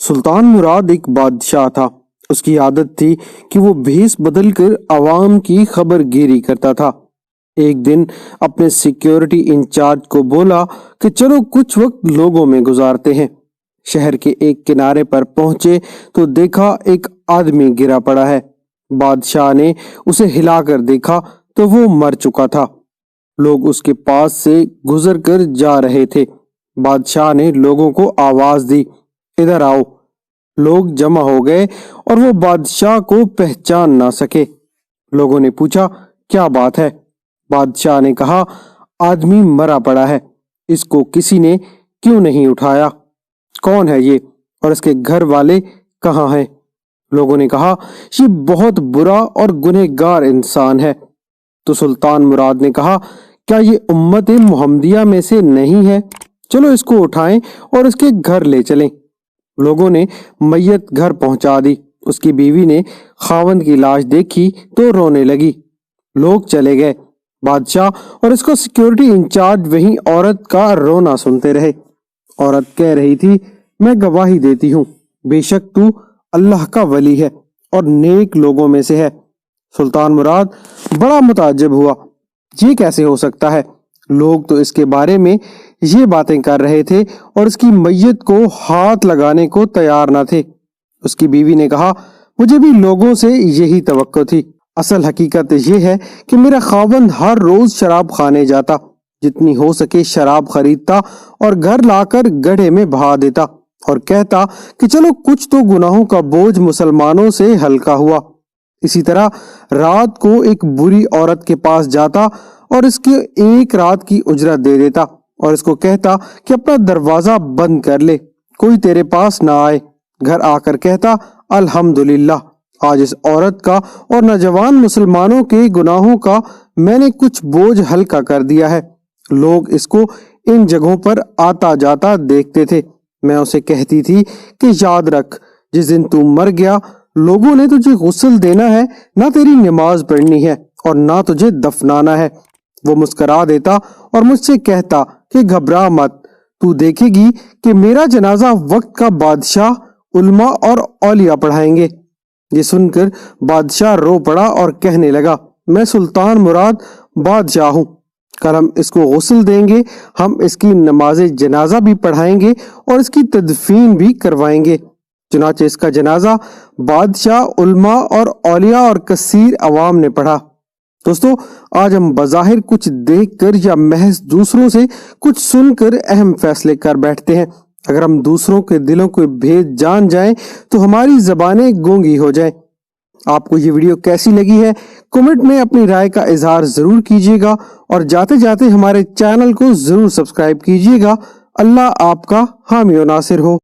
سلطان مراد ایک بادشاہ تھا۔ اس کی عادت تھی کہ وہ بھیس بدل کر عوام کی خبر گیری کرتا تھا۔ ایک دن اپنے سیکیورٹی انچارج کو بولا کہ چلو کچھ وقت لوگوں میں گزارتے ہیں۔ شہر کے ایک کنارے پر پہنچے تو دیکھا ایک آدمی گرا پڑا ہے۔ بادشاہ نے اسے ہلا کر دیکھا تو وہ مر چکا تھا۔ لوگ اس کے پاس سے گزر کر جا رہے تھے۔ بادشاہ نے لوگوں کو آواز دی، ادھر آؤ۔ لوگ جمع ہو گئے اور وہ بادشاہ کو پہچان نہ سکے۔ لوگوں نے پوچھا کیا بات ہے؟ بادشاہ نے کہا آدمی مرا پڑا ہے، اس کو کسی نے کیوں نہیں اٹھایا؟ کون ہے یہ اور اس کے گھر والے کہاں ہیں؟ لوگوں نے کہا یہ بہت برا اور گنہگار انسان ہے۔ تو سلطان مراد نے کہا کیا یہ امت محمدیہ میں سے نہیں ہے؟ چلو اس کو اٹھائیں اور اس کے گھر لے چلیں۔ لوگوں نے میت گھر پہنچا دی۔ اس کی بیوی نے خاوند کی لاش دیکھی تو رونے لگی۔ لوگ چلے گئے۔ بادشاہ اور اس کو سیکیورٹی انچارج وہیں عورت کا رونا سنتے رہے۔ عورت کہہ رہی تھی میں گواہی دیتی ہوں، بے شک تو اللہ کا ولی ہے اور نیک لوگوں میں سے ہے۔ سلطان مراد بڑا متعجب ہوا، یہ کیسے ہو سکتا ہے؟ لوگ تو اس کے بارے میں یہ باتیں کر رہے تھے اور اس کی میت کو ہاتھ لگانے کو تیار نہ تھے۔ اس کی بیوی نے کہا مجھے بھی لوگوں سے یہی توقع تھی۔ اصل حقیقت یہ ہے کہ میرا خاوند ہر روز شراب خانے جاتا، جتنی ہو سکے شراب خریدتا اور گھر لا کر گڑھے میں بہا دیتا اور کہتا کہ چلو کچھ تو گناہوں کا بوجھ مسلمانوں سے ہلکا ہوا۔ اسی طرح رات کو ایک بری عورت کے پاس جاتا اور اس کے ایک رات کی اجرت دے دیتا اور اس کو کہتا کہ اپنا دروازہ بند کر لے، کوئی تیرے پاس نہ آئے۔ گھر آ کر کہتا الحمدللہ، آج اس عورت کا اور نوجوان مسلمانوں کے گناہوں کا میں نے کچھ بوجھ ہلکا کر دیا ہے۔ لوگ اس کو ان جگہوں پر آتا جاتا دیکھتے تھے۔ میں اسے کہتی تھی کہ یاد رکھ، جس دن تو مر گیا لوگوں نے تجھے غسل دینا ہے، نہ تیری نماز پڑھنی ہے اور نہ تجھے دفنانا ہے۔ وہ مسکرا دیتا اور مجھ سے کہتا کہ گھبرا مت، تو دیکھے گی کہ میرا جنازہ وقت کا بادشاہ، علماء اور اولیاء پڑھائیں گے۔ یہ سن کر بادشاہ رو پڑا اور کہنے لگا میں سلطان مراد بادشاہ ہوں، کل ہم اس کو غسل دیں گے، ہم اس کی نماز جنازہ بھی پڑھائیں گے اور اس کی تدفین بھی کروائیں گے۔ چنانچہ اس کا جنازہ بادشاہ، علماء اور اولیاء اور کثیر عوام نے پڑھا۔ دوستو، آج ہم بظاہر کچھ دیکھ کر یا محض دوسروں سے کچھ سن کر اہم فیصلے کر بیٹھتے ہیں۔ اگر ہم دوسروں کے دلوں کو بھید جان جائیں تو ہماری زبانیں گونگی ہو جائیں۔ آپ کو یہ ویڈیو کیسی لگی ہے کمنٹ میں اپنی رائے کا اظہار ضرور کیجیے گا اور جاتے جاتے ہمارے چینل کو ضرور سبسکرائب کیجیے گا۔ اللہ آپ کا حامی و ناصر ہو۔